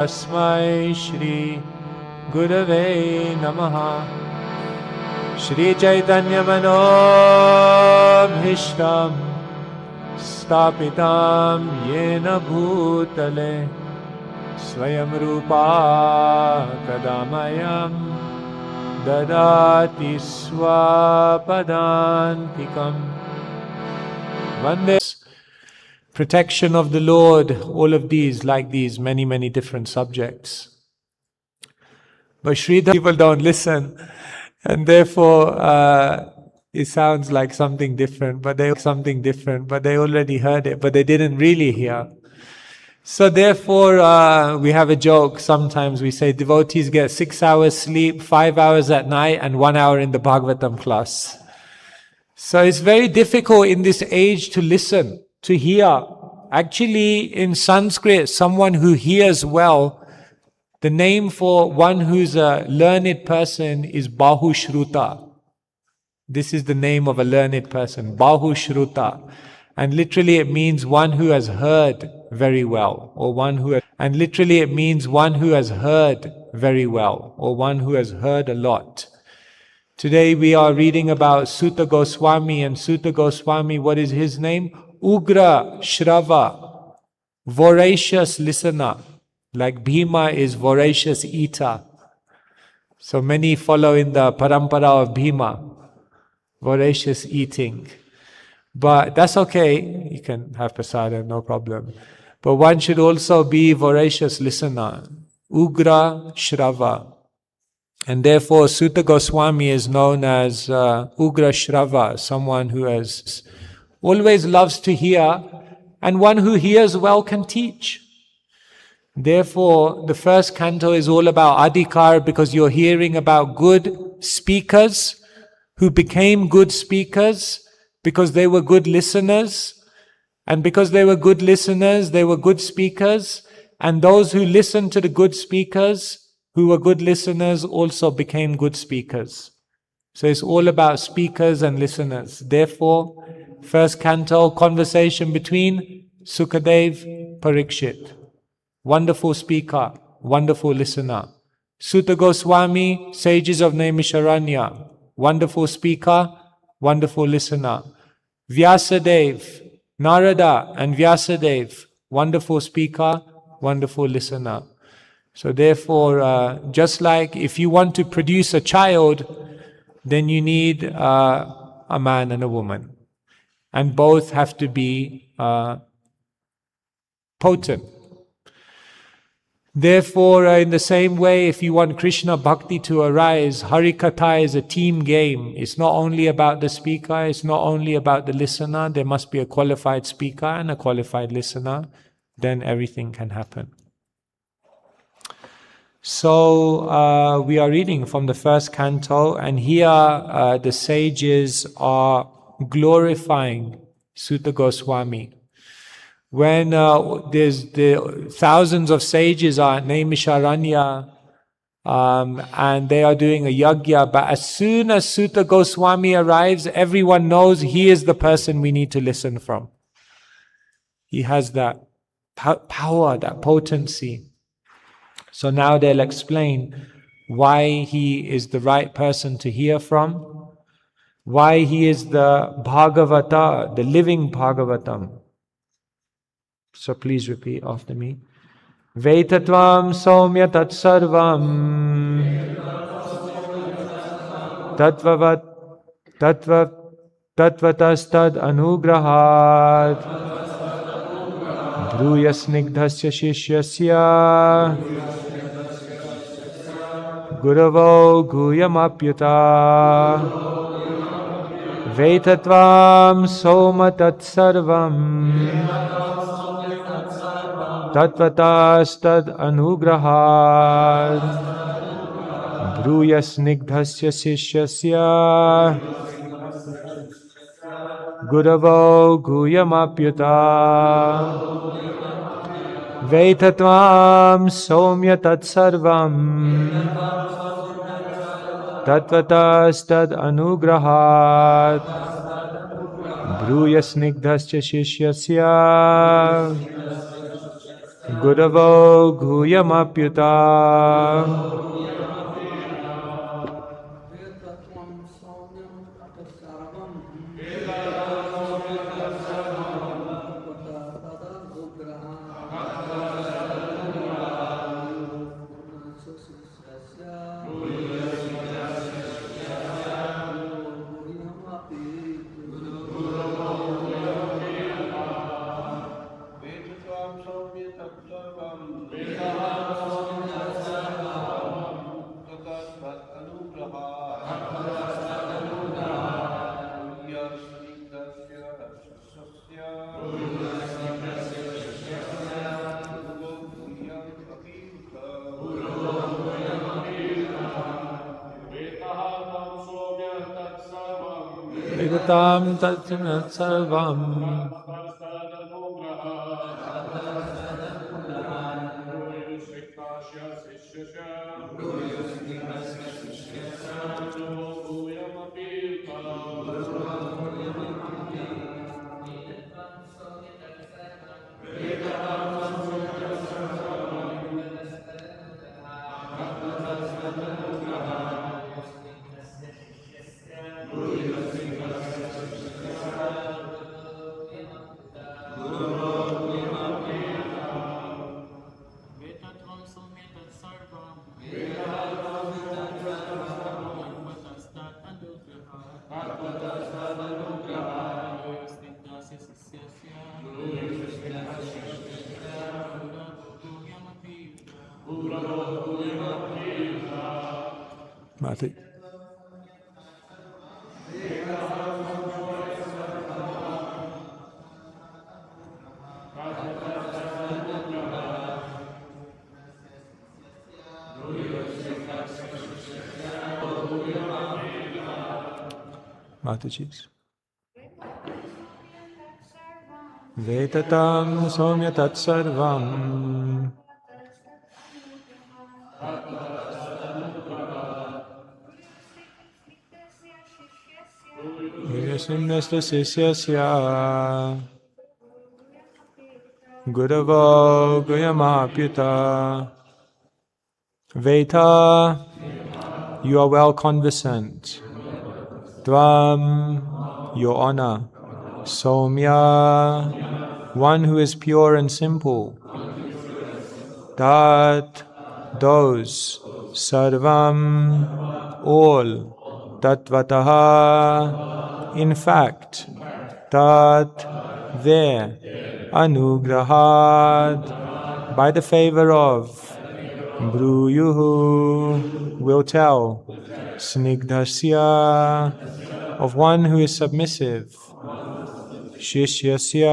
Asmai Shri Gurave Namaha. Shri Chaitanya Manobhishtam Stapitam Yena Bhutale Swayam Rupa Kadamayam Dadati Swapadantikam. Vande. Protection of the Lord, all of these, like these, many, many different subjects. But Srila people don't listen, and therefore it sounds like something different, but they already heard it, but they didn't really hear. So therefore we have a joke, sometimes we say devotees get 6 hours sleep, 5 hours at night, and 1 hour in the Bhagavatam class. So it's very difficult in this age to listen, to hear. Actually, in Sanskrit, someone who hears well, the name for one who's a learned person is Bahushruta. This is the name of a learned person, Bahushruta. And literally it means one who has heard very well, or one who has, and literally it means one who has heard very well, or one who has heard a lot. Today we are reading about Sutta Goswami, and Sutta Goswami, what is his name? Ugra Shrava, voracious listener. Like Bhima is voracious eater. So many follow in the parampara of Bhima, voracious eating. But that's okay, you can have prasada, no problem. But one should also be voracious listener, Ugra Shrava. And therefore Sutta Goswami is known as Ugra Shrava, someone who has always loves to hear, and one who hears well can teach. Therefore, the first canto is all about adhikar, because you're hearing about good speakers who became good speakers because they were good listeners, and because they were good listeners, they were good speakers, and those who listened to the good speakers who were good listeners also became good speakers. So it's all about speakers and listeners. Therefore, first canto, conversation between Sukadev, Parikshit. Wonderful speaker, wonderful listener. Sutta Goswami, sages of Naimisharanya. Wonderful speaker, wonderful listener. Vyasadev, Narada and Vyasadev. Wonderful speaker, wonderful listener. So therefore, just like if you want to produce a child, then you need a man and a woman. And both have to be potent. Therefore, in the same way, if you want Krishna Bhakti to arise, Harikatha is a team game. It's not only about the speaker, it's not only about the listener. There must be a qualified speaker and a qualified listener. Then everything can happen. So, we are reading from the first canto, and here the sages are glorifying Sutta Goswami. When there's the thousands of sages are at Naimisharanya, and they are doing a yagya, but as soon as Sutta Goswami arrives, everyone knows he is the person we need to listen from. He has that power, that potency. So now they'll explain why he is the right person to hear from, why he is the Bhagavata, the living Bhagavatam. So please repeat after me. Vaitatvam saumya tatsarvam tatvatastad anugrahat dhruya snigdhasya shishyasya guravo guyamapyuta Vaitatvam soma tatsarvam Tatvatastad anugrahat Dhruya snigdhasya sishyasya Guravo guyamapyuta Vaitatvam somya tatsarvam Tatvatastad anugrahat Dhruya snigdhasya sishyasya Guravo Guyamapyuta Vedatam Tatsana Sarvam Mati. Mataji's. Vetatam Somya Tatsarvam Yasimnasta Sisyasya Guravo Guyamapyuta Veta, you are well conversant. Dvam, your honor. Somya, one who is pure and simple. Tat, those. Sarvam, all. Tatvataha, in fact. Tat, there. Anugrahad, by the favor of. Bruyuhu, will tell. Snigdhasya, of one who is submissive. Shishyasya,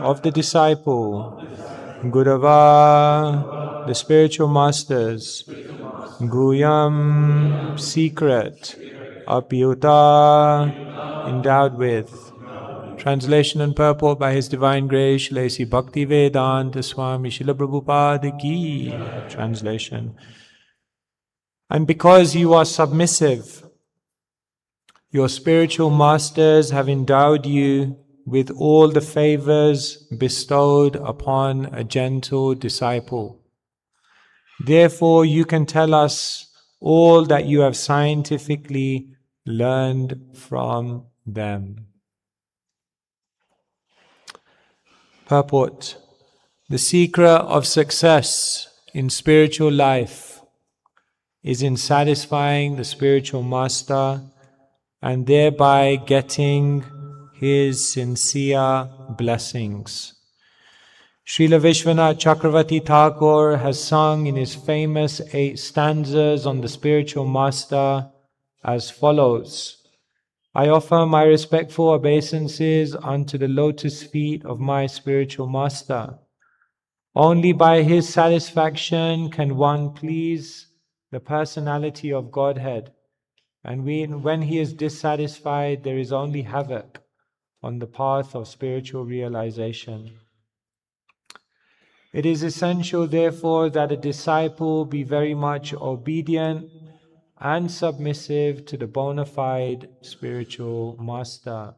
of the disciple. Gurava, the spiritual masters. Guyam, secret. Apyuta, endowed with. Translation and purport by His Divine Grace, Srila Bhakti Vedanta Swami Srila Prabhupada Ki. Translation. And because you are submissive, your spiritual masters have endowed you with all the favors bestowed upon a gentle disciple. Therefore, you can tell us all that you have scientifically learned from them. Purport. The secret of success in spiritual life is in satisfying the spiritual master and thereby getting his sincere blessings. Srila Vishwanath Chakravarti Thakur has sung in his famous 8 stanzas on the spiritual master as follows. I offer my respectful obeisances unto the lotus feet of my spiritual master. Only by his satisfaction can one please the personality of Godhead. And when he is dissatisfied, there is only havoc on the path of spiritual realization. It is essential, therefore, that a disciple be very much obedient and submissive to the bona fide spiritual master.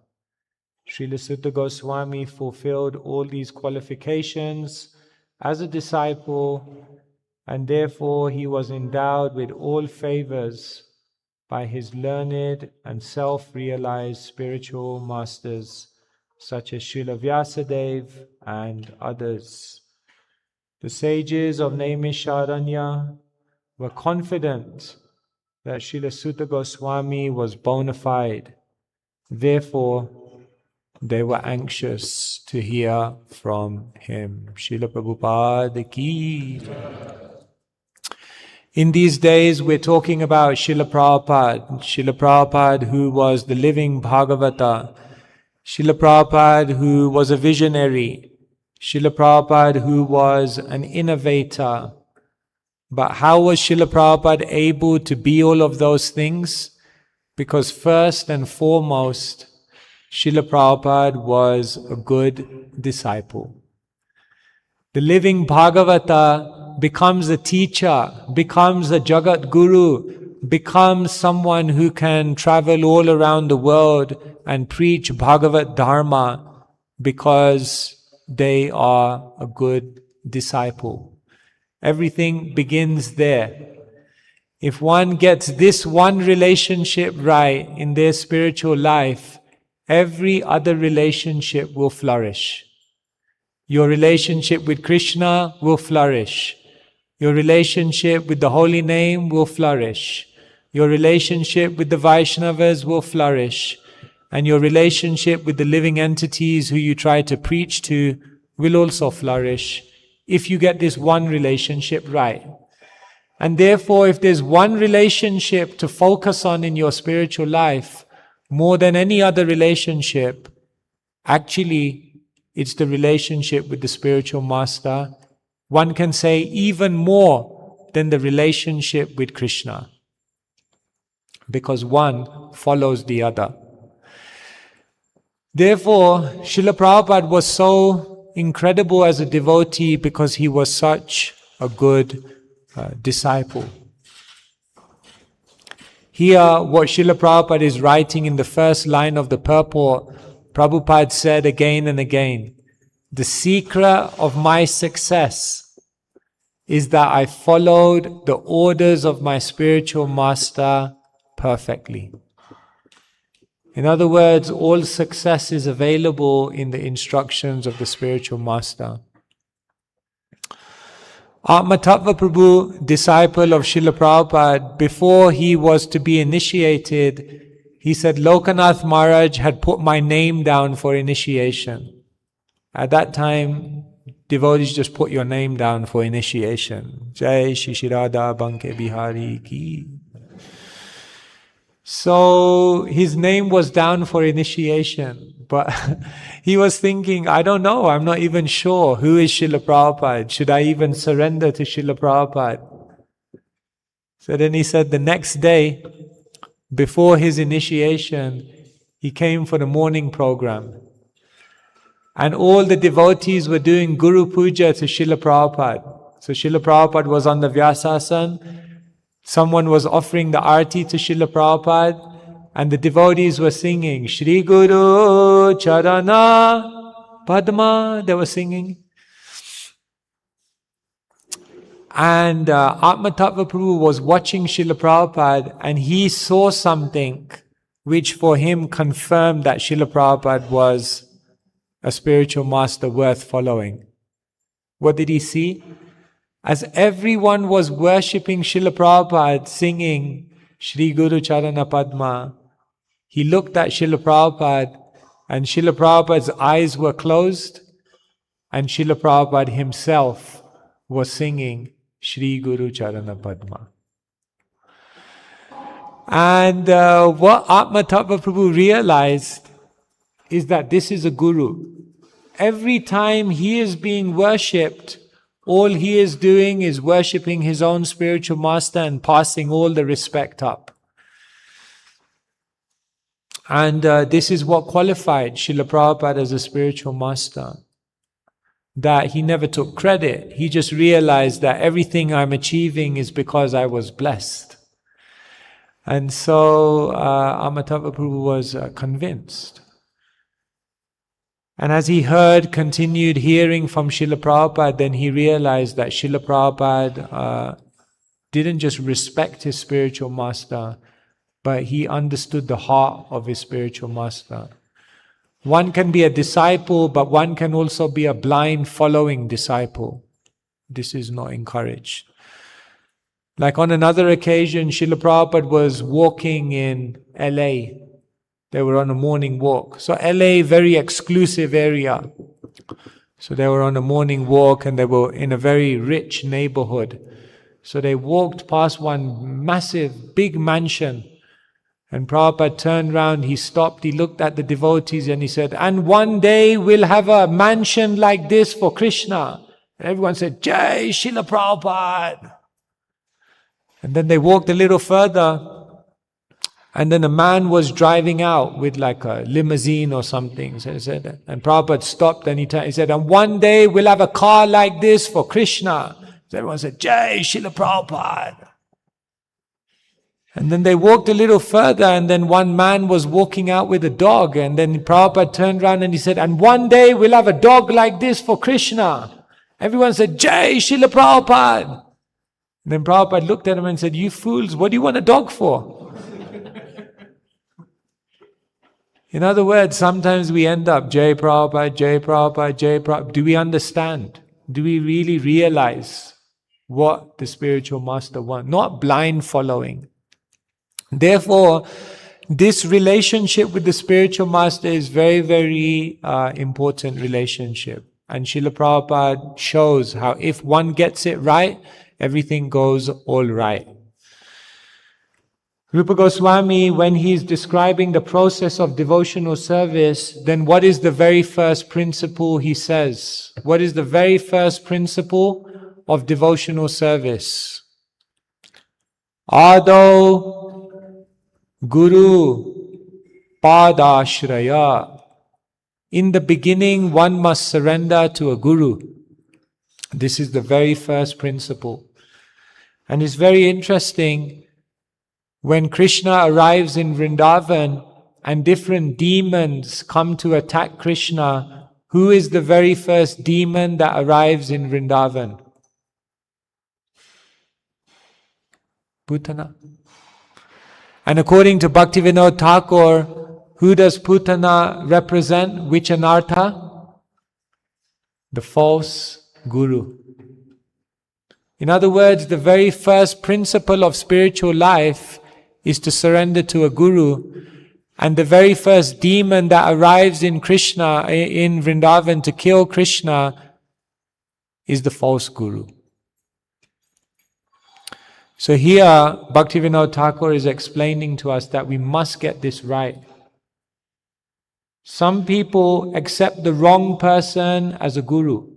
Srila Sutta Goswami fulfilled all these qualifications as a disciple, and therefore he was endowed with all favors by his learned and self-realized spiritual masters such as Srila Vyasadeva and others. The sages of Naimisharanya were confident that Srila Sutta Goswami was bona fide. Therefore, they were anxious to hear from him. Srila Prabhupada ki. In these days, we're talking about Srila Prabhupada. Srila Prabhupada, who was the living Bhagavata. Srila Prabhupada, who was a visionary. Srila Prabhupada, who was an innovator. But how was Srila Prabhupada able to be all of those things? Because first and foremost, Srila Prabhupada was a good disciple. The living Bhagavata becomes a teacher, becomes a Jagat Guru, becomes someone who can travel all around the world and preach Bhagavat Dharma because they are a good disciple. Everything begins there. If one gets this one relationship right in their spiritual life, every other relationship will flourish. Your relationship with Krishna will flourish. Your relationship with the holy name will flourish. Your relationship with the Vaishnavas will flourish. And your relationship with the living entities who you try to preach to will also flourish if you get this one relationship right. And therefore, if there's one relationship to focus on in your spiritual life, more than any other relationship, actually, it's the relationship with the spiritual master. One can say even more than the relationship with Krishna, because one follows the other. Therefore, Srila Prabhupada was so incredible as a devotee because he was such a good disciple. Here, what Srila Prabhupada is writing in the first line of the purport, Prabhupada said again and again, the secret of my success is that I followed the orders of my spiritual master perfectly. In other words, all success is available in the instructions of the spiritual master. Atmatattva Prabhu, disciple of Srila Prabhupada, before he was to be initiated, he said, Lokanath Maharaj had put my name down for initiation. At that time, devotees just put your name down for initiation. Jai Shishirada Banke Bihari Ki. So his name was down for initiation, but he was thinking, I don't know, I'm not even sure who is Srila Prabhupada. Should I even surrender to Srila Prabhupada? So then he said the next day, before his initiation, he came for the morning program. And all the devotees were doing Guru Puja to Srila Prabhupada. So Srila Prabhupada was on the Vyasasana. Someone was offering the arati to Srila Prabhupada, and the devotees were singing, Shri Guru Charana Padma, they were singing. And Atmatattva Prabhu was watching Srila Prabhupada, and he saw something which for him confirmed that Srila Prabhupada was a spiritual master worth following. What did he see? As everyone was worshipping Srila Prabhupada, singing Shri Guru Charana Padma, he looked at Srila Prabhupada, and Srila Prabhupada's eyes were closed, and Srila Prabhupada himself was singing Shri Guru Charana Padma. And what Atmatattva Prabhu realized is that this is a Guru. Every time he is being worshipped, all he is doing is worshipping his own spiritual master and passing all the respect up. And this is what qualified Srila Prabhupada as a spiritual master. That he never took credit. He just realized that everything I'm achieving is because I was blessed. And so Amatattva Prabhu was convinced. And as he continued hearing from Srila Prabhupada, then he realized that Srila Prabhupada didn't just respect his spiritual master, but he understood the heart of his spiritual master. One can be a disciple, but one can also be a blind following disciple. This is not encouraged. Like on another occasion, Srila Prabhupada was walking in LA. They were on a morning walk. So LA, very exclusive area. So they were on a morning walk and they were in a very rich neighborhood. So they walked past one massive, big mansion. And Prabhupada turned round, he stopped, he looked at the devotees and he said, "And one day we'll have a mansion like this for Krishna." And everyone said, "Jai Srila Prabhupada." And then they walked a little further. And then a man was driving out with like a limousine or something. So he said, and Prabhupada stopped and he said, "And one day we'll have a car like this for Krishna." So everyone said, "Jai Srila Prabhupada." And then they walked a little further and then one man was walking out with a dog. And then Prabhupada turned around and he said, "And one day we'll have a dog like this for Krishna." Everyone said, "Jai Srila Prabhupada." And then Prabhupada looked at him and said, "You fools, what do you want a dog for?" In other words, sometimes we end up, Jai Prabhupada, Jai Prabhupada, Jai Prabhupada. Do we understand? Do we really realize what the spiritual master wants? Not blind following. Therefore, this relationship with the spiritual master is very, very important relationship. And Srila Prabhupada shows how if one gets it right, everything goes all right. Rupa Goswami, when he's describing the process of devotional service, then what is the very first principle he says? What is the very first principle of devotional service? Ado Guru Padashraya. In the beginning, one must surrender to a guru. This is the very first principle. And it's very interesting. When Krishna arrives in Vrindavan and different demons come to attack Krishna, who is the very first demon that arrives in Vrindavan? Putana. And according to Bhaktivinoda Thakur, who does Putana represent? Which anartha? The false guru. In other words, the very first principle of spiritual life is to surrender to a guru. And the very first demon that arrives in Krishna, in Vrindavan to kill Krishna, is the false guru. So here, Bhaktivinoda Thakur is explaining to us that we must get this right. Some people accept the wrong person as a guru.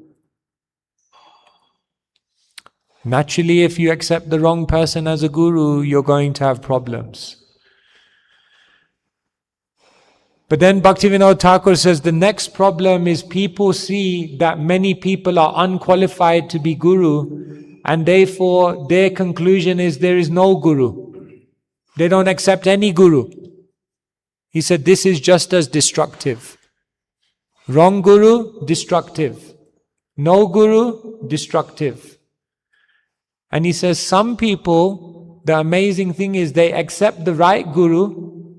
Naturally, if you accept the wrong person as a guru, you're going to have problems. But then Bhaktivinoda Thakur says the next problem is people see that many people are unqualified to be guru, and therefore their conclusion is there is no guru. They don't accept any guru. He said this is just as destructive. Wrong guru, destructive. No guru, destructive. And he says some people, the amazing thing is they accept the right guru,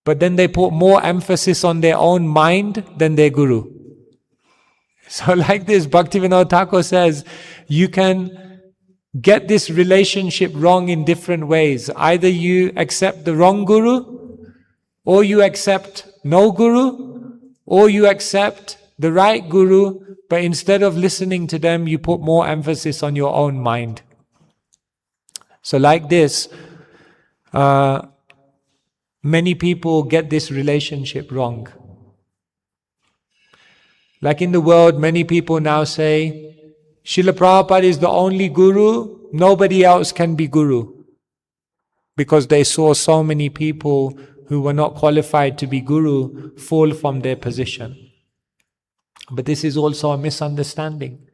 but then they put more emphasis on their own mind than their guru. So like this, Bhaktivinoda Thakur says, you can get this relationship wrong in different ways. Either you accept the wrong guru, or you accept no guru, or you accept the right guru, but instead of listening to them, you put more emphasis on your own mind. So like this, many people get this relationship wrong. Like in the world, many people now say, Srila Prabhupada is the only guru, nobody else can be guru. Because they saw so many people who were not qualified to be guru fall from their position. But this is also a misunderstanding.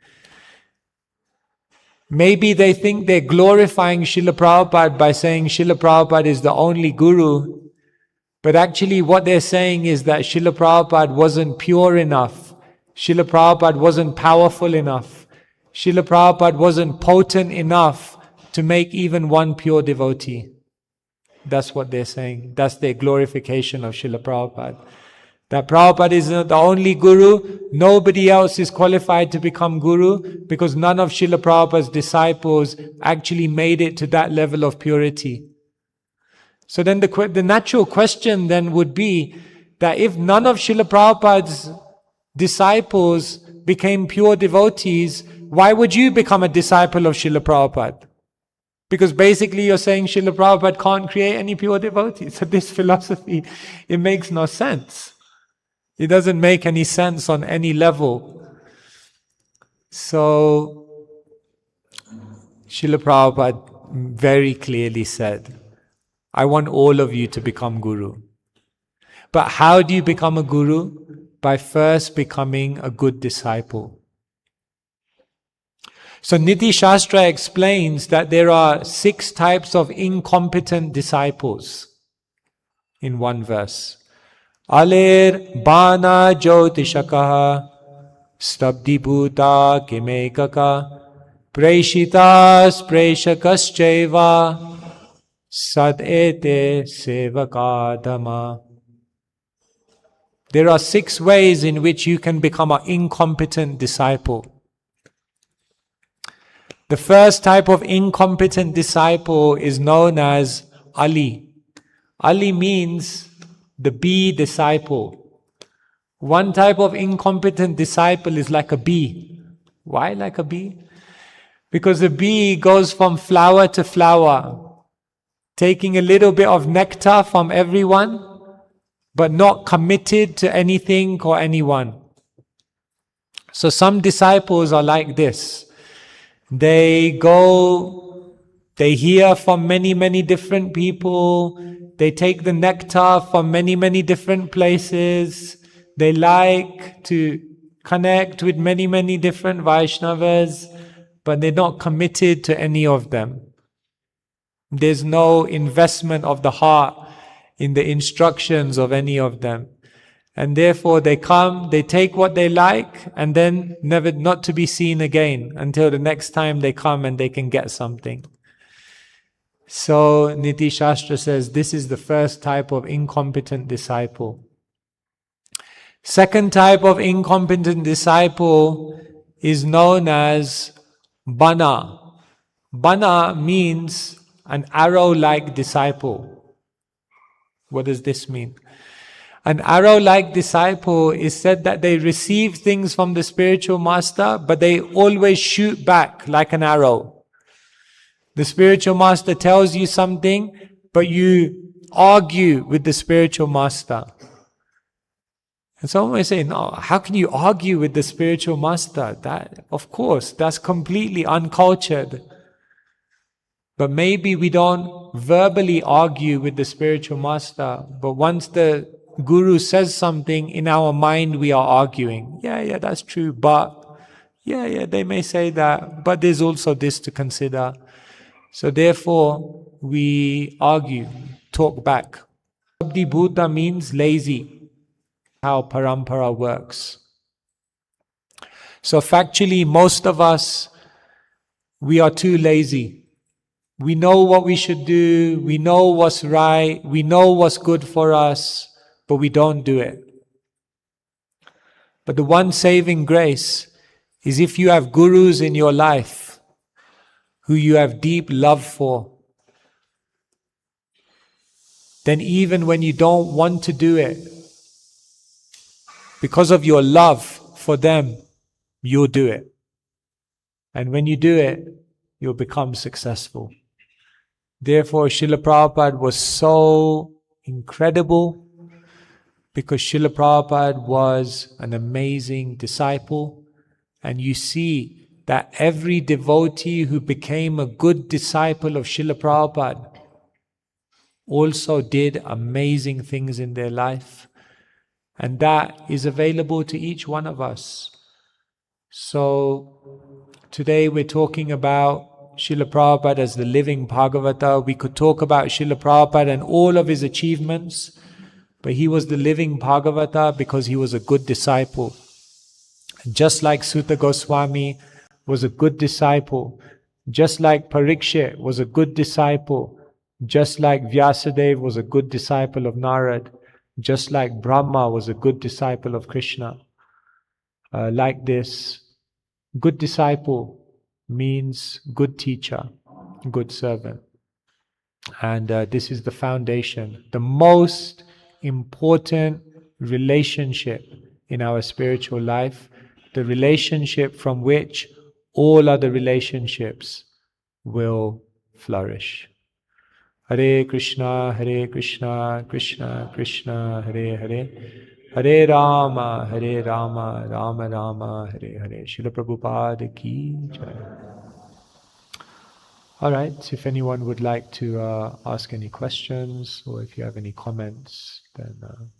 Maybe they think they're glorifying Srila Prabhupada by saying Srila Prabhupada is the only guru. But actually what they're saying is that Srila Prabhupada wasn't pure enough. Srila Prabhupada wasn't powerful enough. Srila Prabhupada wasn't potent enough to make even one pure devotee. That's what they're saying. That's their glorification of Srila Prabhupada. That Prabhupada is not the only Guru. Nobody else is qualified to become Guru because none of Srila Prabhupada's disciples actually made it to that level of purity. So then the natural question then would be that if none of Srila Prabhupada's disciples became pure devotees, why would you become a disciple of Srila Prabhupada? Because basically you're saying Srila Prabhupada can't create any pure devotees. So this philosophy, it makes no sense. It doesn't make any sense on any level. So Srila Prabhupada very clearly said, I want all of you to become Guru. But how do you become a Guru? By first becoming a good disciple. So Niti Shastra explains that there are 6 types of incompetent disciples in one verse. Alir bana jyotishakaha stabdi bhuta kimekaka preshitas preshakascheva sadete sevakadama. There are 6 ways in which you can become an incompetent disciple. The first type of incompetent disciple is known as Ali. Ali means the bee disciple. One type of incompetent disciple is like a bee. Why like a bee? Because the bee goes from flower to flower, taking a little bit of nectar from everyone, but not committed to anything or anyone. So some disciples are like this. They go, they hear from many different people, they take the nectar from many different places, they like to connect with many different Vaishnavas, but they're not committed to any of them. There's no investment of the heart in the instructions of any of them. And therefore they come, they take what they like, and then never not to be seen again until the next time they come and they can get something. So Niti Shastra says this is the first type of incompetent disciple. Second type of incompetent disciple is known as Bana. Bana means an arrow-like disciple. What does this mean? An arrow-like disciple is said that they receive things from the spiritual master, but they always shoot back like an arrow. The spiritual master tells you something, but you argue with the spiritual master. And someone may say, no, how can you argue with the spiritual master? That, of course, that's completely uncultured. But maybe we don't verbally argue with the spiritual master, but once the Guru says something, in our mind we are arguing. Yeah, that's true, but yeah, they may say that, but there's also this to consider. So therefore, we argue, talk back. Abdi Bhuta means lazy, how parampara works. So factually, most of us, we are too lazy. We know what we should do, we know what's right, we know what's good for us, but we don't do it. But the one saving grace is if you have gurus in your life who you have deep love for, then even when you don't want to do it, because of your love for them, you'll do it. And when you do it, you'll become successful. Therefore, Srila Prabhupada was so incredible, because Srila Prabhupada was an amazing disciple. And you see that every devotee who became a good disciple of Srila Prabhupada also did amazing things in their life. And that is available to each one of us. So today we're talking about Srila Prabhupada as the living Bhagavata. We could talk about Srila Prabhupada and all of his achievements, But he was the living Bhagavata because he was a good disciple. Just like Sutta Goswami was a good disciple, just like Parikshit was a good disciple, just like Vyasadeva was a good disciple of Narad, just like Brahma was a good disciple of Krishna. Like this, good disciple means good teacher, good servant. And this is the foundation, the most important relationship in our spiritual life, the relationship from which all other relationships will flourish. Hare Krishna, Krishna Krishna, Hare Hare, Hare Rama, Rama Rama, Hare Hare. Srila Prabhupada ki jai. All right, if anyone would like to ask any questions or if you have any comments, then I'll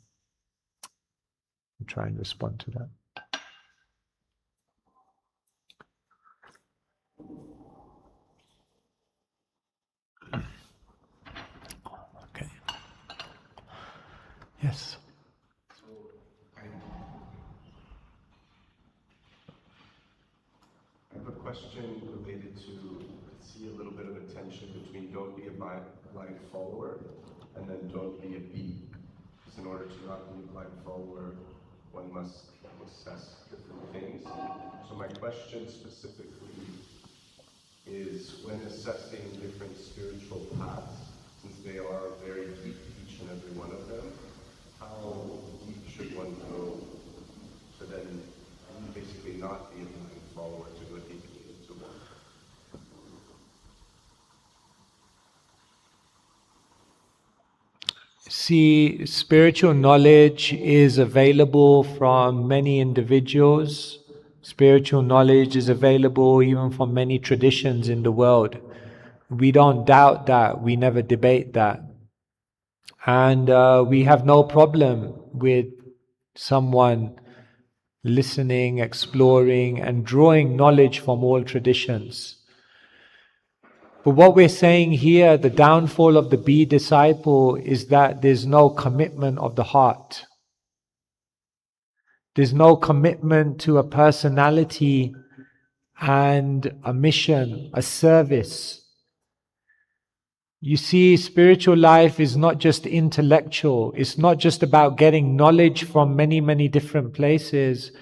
try and respond to that. Okay. Yes. I have a question related to, I see a little bit of a tension between don't be a blind follower and then don't be a bee. Because in order to not be a blind follower, one must assess different things. So my question specifically is, when assessing different spiritual paths, since they are very deep, each and every one of them, how deep should one go to then basically not be a blind follower, to go deeply into one? See, spiritual knowledge is available from many individuals. Spiritual knowledge is available even from many traditions in the world. We don't doubt that. We never debate that. And we have no problem with someone listening, exploring, and drawing knowledge from all traditions. But what we're saying here, the downfall of the bee disciple, is that there's no commitment of the heart. There's no commitment to a personality and a mission, a service. You see, spiritual life is not just intellectual. It's not just about getting knowledge from many, many different places,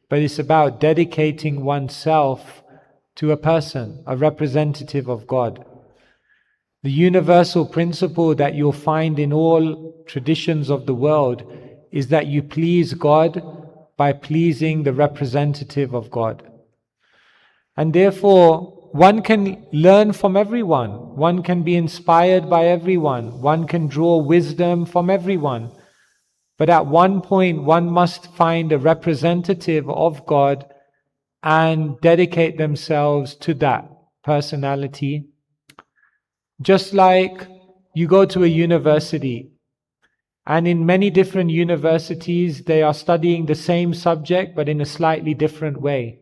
but it's about dedicating oneself to a person, a representative of God. The universal principle that you'll find in all traditions of the world is that you please God by pleasing the representative of God. And therefore, one can learn from everyone. One can be inspired by everyone. One can draw wisdom from everyone. But at one point, one must find a representative of God and dedicate themselves to that personality. Just like you go to a university, and in many different universities, they are studying the same subject, but in a slightly different way.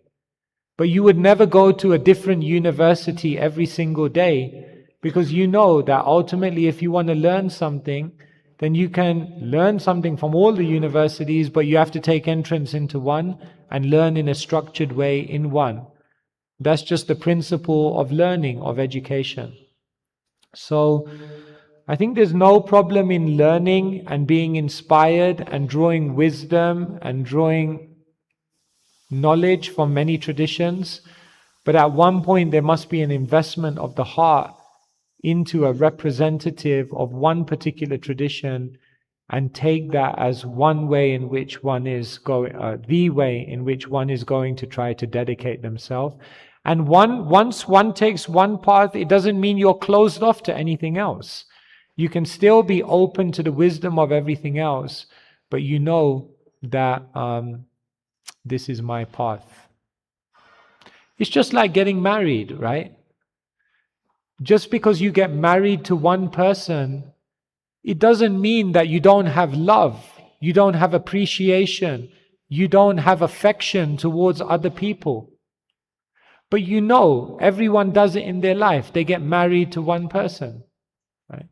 But you would never go to a different university every single day, because you know that ultimately if you want to learn something, then you can learn something from all the universities, but you have to take entrance into one and learn in a structured way in one. That's just the principle of learning, of education. So I think there's no problem in learning and being inspired and drawing wisdom and drawing knowledge from many traditions, but at one point there must be an investment of the heart into a representative of one particular tradition and take that as one way in which one is going, the way in which one is going to try to dedicate themselves. And once one takes one path, it doesn't mean you're closed off to anything else. You can still be open to the wisdom of everything else, but you know that this is my path. It's just like getting married, right? Just because you get married to one person, it doesn't mean that you don't have love, you don't have appreciation, you don't have affection towards other people. But you know, everyone does it in their life. They get married to one person, right?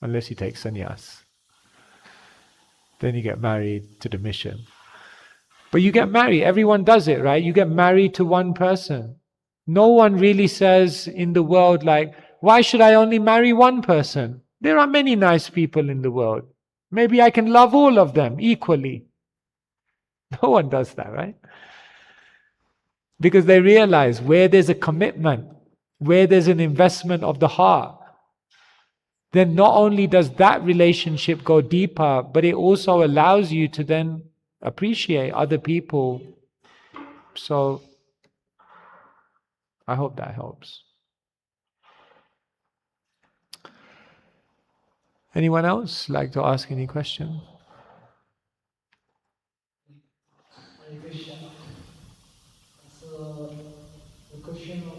Unless you take sannyas. then you get married to the mission. But you get married, everyone does it, right? You get married to one person. No one really says in the world like, why should I only marry one person? There are many nice people in the world. Maybe I can love all of them equally. No one does that, right? Because they realize where there's a commitment, where there's an investment of the heart, then not only does that relationship go deeper, but it also allows you to then appreciate other people. So I hope that helps. Anyone else like to ask any question? So the question of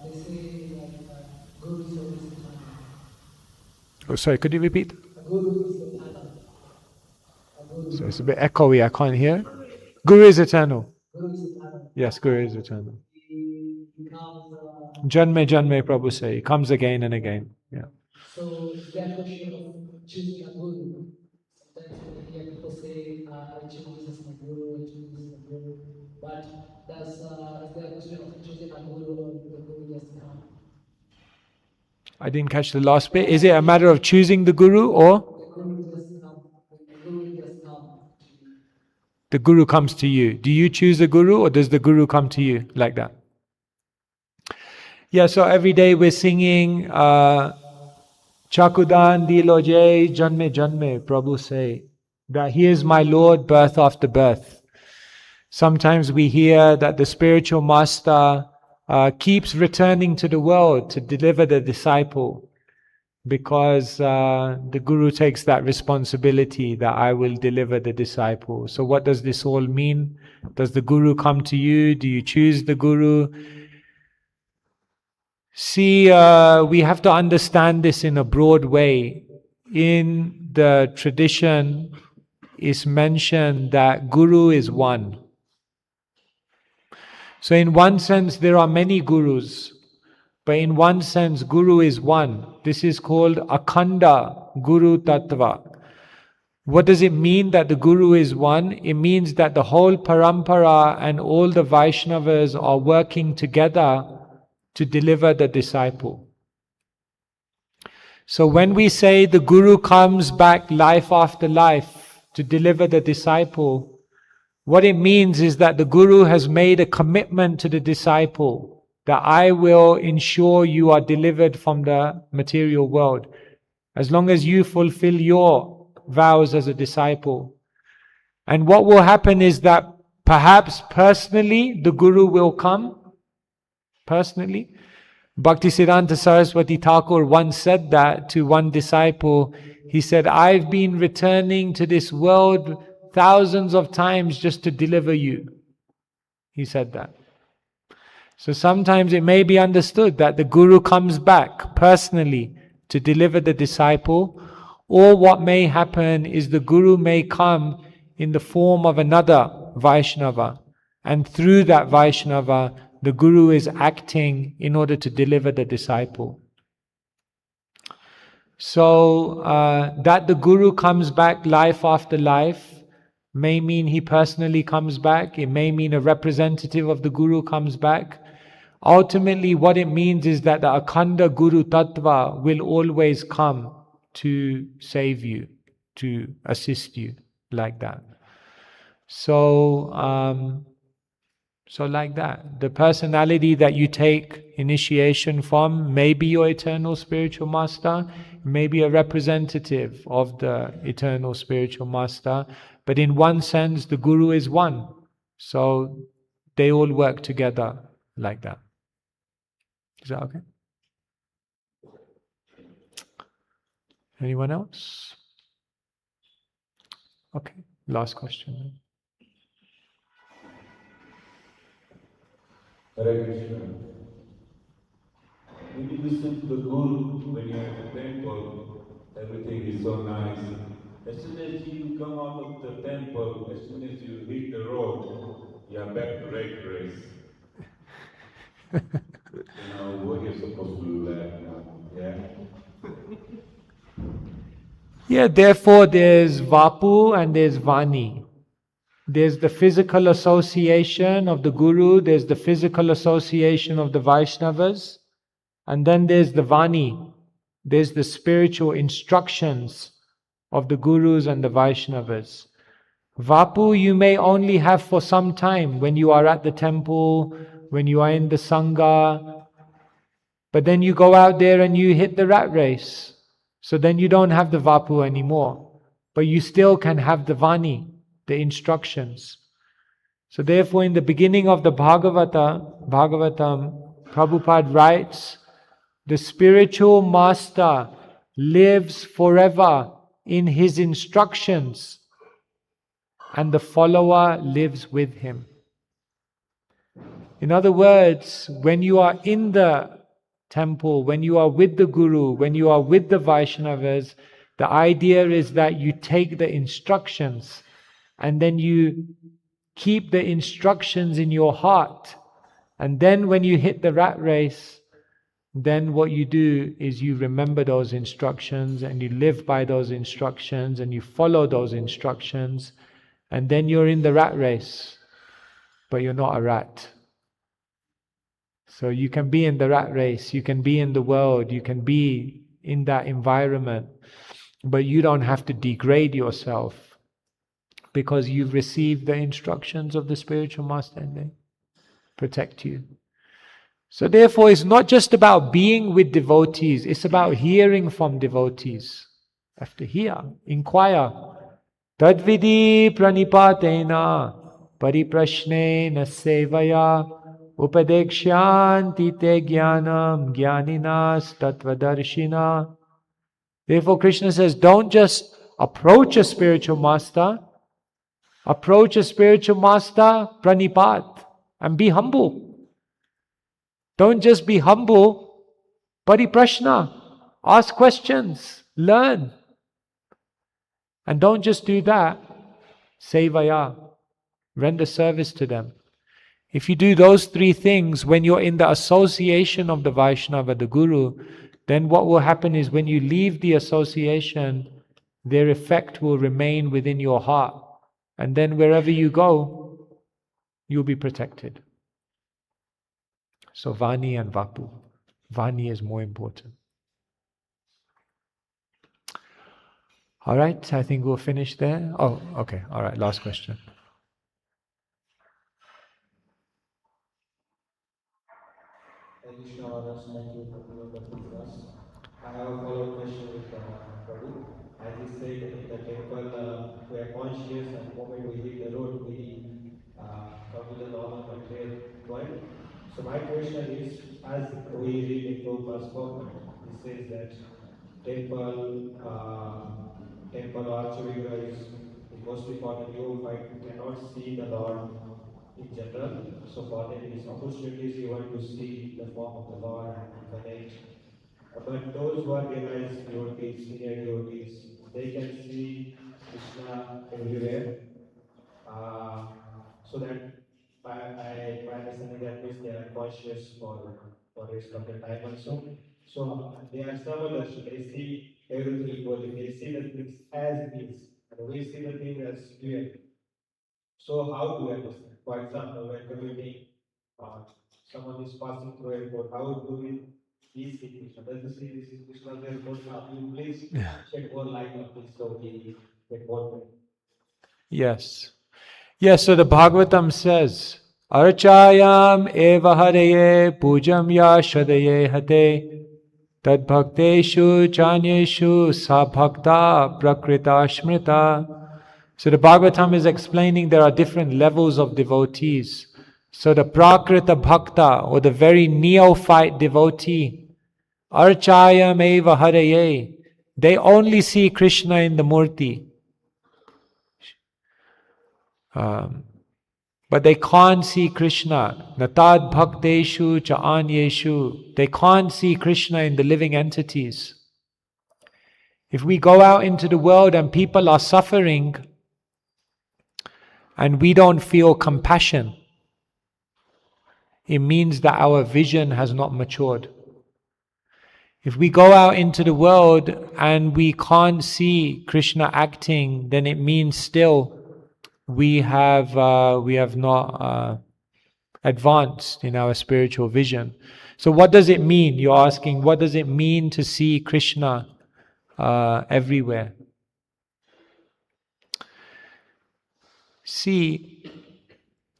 they say that Guru is always eternal. Oh, sorry, could you repeat? Guru is eternal. So it's a bit echoey, I can't hear. Guru is eternal. Guru is eternal. Yes, Guru is eternal. He becomes. Janme Janme, Prabhu say, he comes again and again. Yeah. So is there a question of choosing a Guru? Sometimes when I hear people say, I choose this as my Guru, I choose this as my Guru. But is there a question of choosing a Guru or the Guru just come? I didn't catch the last bit. Is it a matter of choosing the Guru or? The Guru just come. The Guru just come. The Guru comes to you. Do you choose the Guru or does the Guru come to you like that? Yeah, so every day we're singing Chakudan Diloje Janme Janme, Prabhu say, that he is my Lord birth after birth. Sometimes we hear that the spiritual master keeps returning to the world to deliver the disciple, because the Guru takes that responsibility that I will deliver the disciple. So what does this all mean? Does the Guru come to you? Do you choose the Guru? See, we have to understand this in a broad way. In the tradition, it's mentioned that Guru is one. So in one sense, there are many Gurus. But in one sense, Guru is one. This is called Akhanda Guru Tattva. What does it mean that the Guru is one? It means that the whole Parampara and all the Vaishnavas are working together to deliver the disciple. So when we say the Guru comes back life after life to deliver the disciple, what it means is that the Guru has made a commitment to the disciple that I will ensure you are delivered from the material world. As long as you fulfill your vows as a disciple. And what will happen is that perhaps personally the Guru will come. Personally. Bhaktisiddhanta Saraswati Thakur once said that to one disciple. He said, I've been returning to this world thousands of times just to deliver you. He said that. So sometimes it may be understood that the Guru comes back personally to deliver the disciple, or what may happen is the Guru may come in the form of another Vaishnava, and through that Vaishnava, the Guru is acting in order to deliver the disciple. So that the Guru comes back life after life may mean he personally comes back. It may mean a representative of the Guru comes back. Ultimately, what it means is that the Akhanda Guru Tattva will always come to save you, to assist you, like that. So, so like that. The personality that you take initiation from may be your eternal spiritual master, may be a representative of the eternal spiritual master. But in one sense, the Guru is one. So they all work together like that. Is that okay? Anyone else? Okay, last question. Hare Krishna. When you listen to the Guru, when you're at the temple, everything is so nice. As soon as you come out of the temple, as soon as you hit the road, you're back to red race. What you're supposed to do that, yeah? Yeah, therefore there's Vapu and there's Vani. There's the physical association of the Guru, there's the physical association of the Vaishnavas, and then there's the Vani. There's the spiritual instructions of the Gurus and the Vaishnavas. Vapu you may only have for some time when you are at the temple, when you are in the Sangha, but then you go out there and you hit the rat race. So then you don't have the Vapu anymore, but you still can have the Vani, the instructions. So therefore in the beginning of the Bhagavatam, Prabhupada writes, the spiritual master lives forever in his instructions and the follower lives with him. In other words, when you are in the temple, when you are with the Guru, when you are with the Vaishnavas, the idea is that you take the instructions and then you keep the instructions in your heart. And then when you hit the rat race, then what you do is you remember those instructions and you live by those instructions and you follow those instructions, and then you're in the rat race, but you're not a rat. So you can be in the rat race, you can be in the world, you can be in that environment, but you don't have to degrade yourself because you've received the instructions of the spiritual master and they protect you. So therefore it's not just about being with devotees, it's about hearing from devotees. You have to hear, inquire. Tadvidi pranipatena pariprashnena sevaya upadekshanti te jnanam jnaninas tattvadarshina. Therefore Krishna says, don't just approach a spiritual master, approach a spiritual master pranipat and be humble. Don't just be humble, pariprashna, ask questions, learn. And don't just do that, sevaya, render service to them. If you do those three things, when you're in the association of the Vaishnava, the Guru, then what will happen is when you leave the association, their effect will remain within your heart. And then wherever you go, you'll be protected. So Vani and Vapu. Vani is more important. All right, I think we'll finish there. Oh, okay. All right, last question. Thank you, Maharaj. Thank you for the wonderful class. I have a follow-up question with Prabhu. As he said, in the temple, we are conscious, and the moment we hit the road, we come to the normal material world. So my question is, as we read in Prabhupada's comment, he says that temple archery is most important. You cannot see the Lord in general. So for them, it is opportunities you want to see the form of the Lord and connect. But those who are realized devotees, senior devotees, they can see Krishna everywhere. So that my understanding that means they are conscious for rest of the time also. So they are similar, so they see everything equally. They see the things as it is, and we see the thing as clear. So how do we understand? For example, when commuting, someone is passing through a airport, how do we see Krishna? Does he see this is Krishna's airport? Now, you please shed more light on this so we get more. Yes. Yes, so the Bhagavatam says, Archayam eva hareye pujam ya shadaye hate tad bhakteshu chanyeshu sa bhakta prakrita smrita. So the Bhagavatam is explaining there are different levels of devotees. So the prakrita bhakta, or the very neophyte devotee, Archayam eva hareye, they only see Krishna in the murti. But they can't see Krishna. Natad bhakteshu cha anyeshu. They can't see Krishna in the living entities. If we go out into the world and people are suffering and we don't feel compassion, it means that our vision has not matured. If we go out into the world and we can't see Krishna acting, then it means still we have not advanced in our spiritual vision. So what does it mean? You're asking, what does it mean to see Krishna everywhere? See,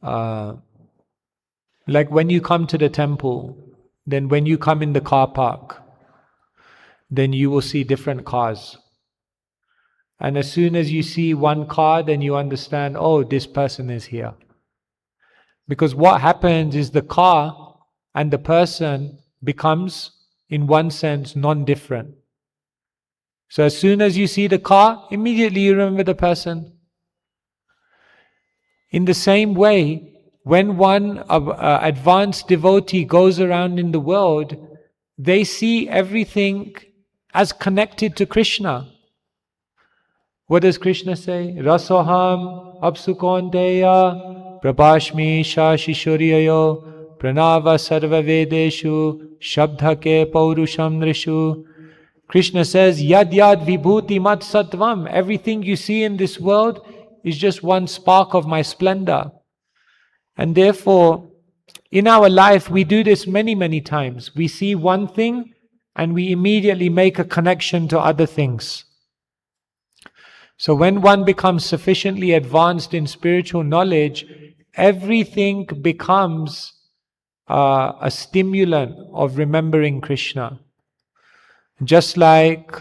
like when you come to the temple, then when you come in the car park, then you will see different cars. And as soon as you see one car, then you understand, oh, this person is here. Because what happens is the car and the person becomes, in one sense, non-different. So as soon as you see the car, immediately you remember the person. In the same way, when one advanced devotee goes around in the world, they see everything as connected to Krishna. What does Krishna say? Rasoham apsukonteya prabhashmi shashishuriyayo pranava sarva vedeshu shabdhake paurusham nrishu. Krishna says, Yad yad vibhuti mat sattvam. Everything you see in this world is just one spark of my splendor. And therefore, in our life, we do this many, many times. We see one thing and we immediately make a connection to other things. So when one becomes sufficiently advanced in spiritual knowledge, everything becomes a stimulant of remembering Krishna. Just like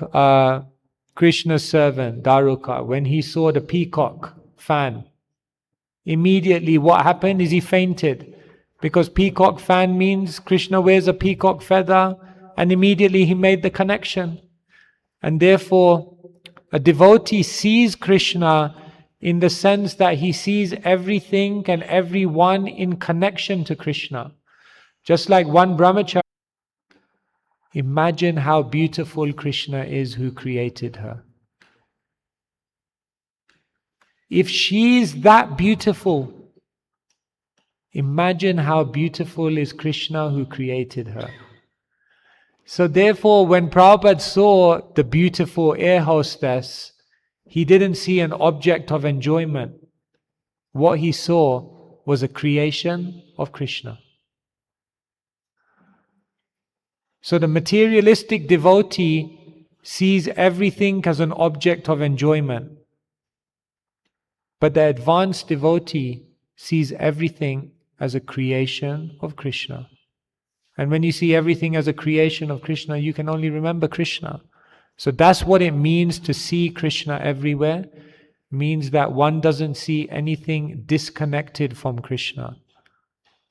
Krishna's servant, Daruka, when he saw the peacock fan, immediately what happened is he fainted. Because peacock fan means Krishna wears a peacock feather, and immediately he made the connection. And therefore, a devotee sees Krishna in the sense that he sees everything and everyone in connection to Krishna. Just like one brahmachari. Imagine how beautiful Krishna is who created her. If she is that beautiful, imagine how beautiful is Krishna who created her. So therefore, when Prabhupada saw the beautiful air hostess, he didn't see an object of enjoyment. What he saw was a creation of Krishna. So the materialistic devotee sees everything as an object of enjoyment. But the advanced devotee sees everything as a creation of Krishna. And when you see everything as a creation of Krishna, you can only remember Krishna. So that's what it means to see Krishna everywhere. It means that one doesn't see anything disconnected from Krishna.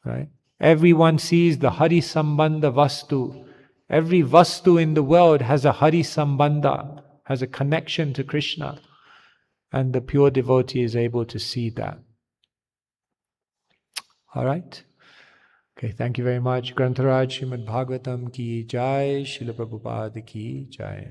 Right? Everyone sees the Hari Sambandha Vastu. Every Vastu in the world has a Hari Sambandha, has a connection to Krishna. And the pure devotee is able to see that. Alright? Okay, thank you very much. Grantharaj Srimad Bhagavatam ki jai, Srila Prabhupada ki jai.